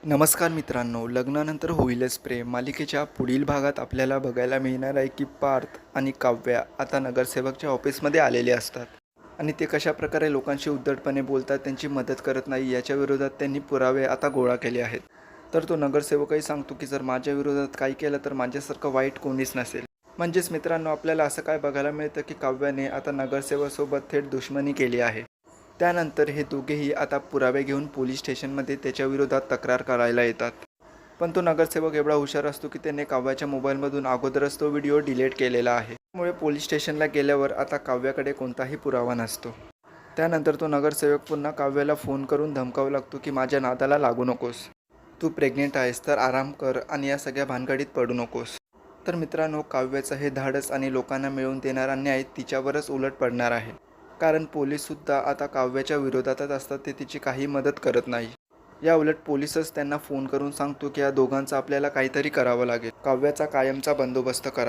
नमस्कार मित्रांनो, लग्नानंतर होईलच प्रेम मालिकेच्या पुढील भागात आपल्याला बघायला मिळणार आहे की पार्थ आणि काव्या आता नगरसेवकच्या ऑफिसमध्ये आलेले असतात आणि ते कशाप्रकारे लोकांशी उद्धटपणे बोलतात, त्यांची मदत करत नाही याच्या विरोधात त्यांनी पुरावे आता गोळा केले आहेत. तर तो नगरसेवकही सांगतो की जर माझ्या विरोधात काही केलं तर माझ्यासारखं वाईट कोणीच नसेल. म्हणजेच मित्रांनो, आपल्याला असं काय बघायला मिळतं की काव्याने आता नगरसेवकासोबत थेट दुश्मनी केली आहे. त्यानंतर हे दोघेही आता पुरावे घेऊन पोलीस स्टेशनमध्ये त्याच्या विरोधात तक्रार करायला येतात. पण तो नगरसेवक एवढा हुशार असतो की त्याने काव्याच्या मोबाईलमधून अगोदरच तो व्हिडिओ डिलीट केलेला आहे. त्यामुळे पोलीस स्टेशनला गेल्यावर आता काव्याकडे कोणताही पुरावा नसतो. त्यानंतर तो नगरसेवक पुन्हा काव्याला फोन करून धमकावू लागतो की माझ्या नादाला लागू नकोस. तू प्रेग्नेंट आहेस तर आराम कर आणि या सगळ्या भानगडीत पडू नकोस. तर मित्रांनो, काव्याचं हे धाडस आणि लोकांना मिळवून देणारा न्याय तिच्यावरच उलट पडणार आहे. कारण पोलीससुद्धा आता काव्याच्या विरोधातच असतात, ते तिची काही मदत करत नाही. या उलट पोलीसच त्यांना फोन करून सांगतो की या दोघांचं आपल्याला काहीतरी करावं लागेल. काव्याचा कायमचा बंदोबस्त करा.